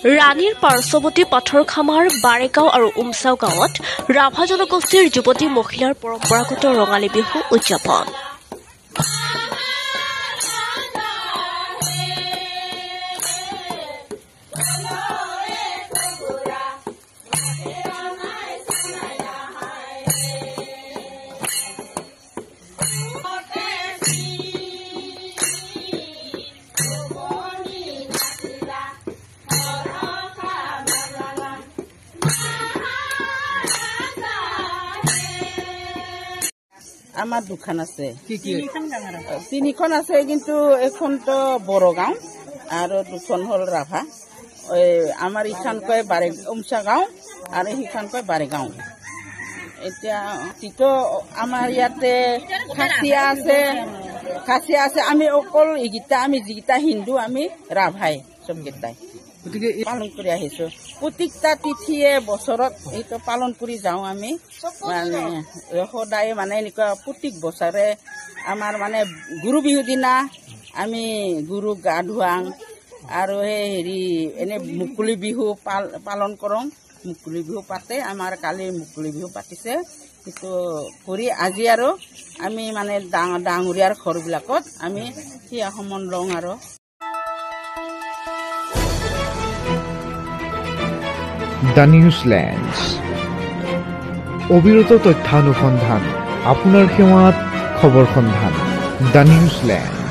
ৰাণীৰ পাৰ্শ্বৱৰ্তী পাথৰখামাৰ বাৰেগাঁও আৰু উমচাও গাঁৱত ৰাভা জনগোষ্ঠীৰ যুৱতী মহিলাৰ পৰম্পৰাগত ৰঙালী বিহু উদযাপন। আমার দোকান আছে তিনিখন আছে কিন্তু এখনতো বড় গাঁও আর দুখন হল রাভা আমার ইখান কয় উমচা গাঁও আর সিখান কয় বারেগাঁও। এতিয়া তিতো আমার ইয়াতে খাসিয়া আছে আমি অকল এইকেইটা আমি যিকেইটা হিন্দু আমি রাভাই সবকেইটাই পালন কৰি আহিছো। প্ৰত্যেকটা তিথিয়ে বছৰত এইটো পালন কৰি যাওঁ আমি মানে সদায় মানে এনেকুৱা প্ৰত্যেক বছৰে আমাৰ মানে গুৰু বিহু দিনা আমি গুৰুক গা ধুৱাওঁ আৰু হেৰি এনে মুকলি বিহু পালন কৰোঁ। মুকলি বিহু পাতে আমাৰ কালি মুকলি বিহু পাতিছে কিন্তু কৰি আজি আৰু আমি মানে ডাঙৰীয়াৰ ঘৰবিলাকত আমি সেয়া সমন লওঁ আৰু দ্য নিউজলেণ্ডছ অবিৰত তথ্যানুসন্ধান আপোনাৰ সেৱাত খবৰ সন্ধান দ্য নিউজলেণ্ড।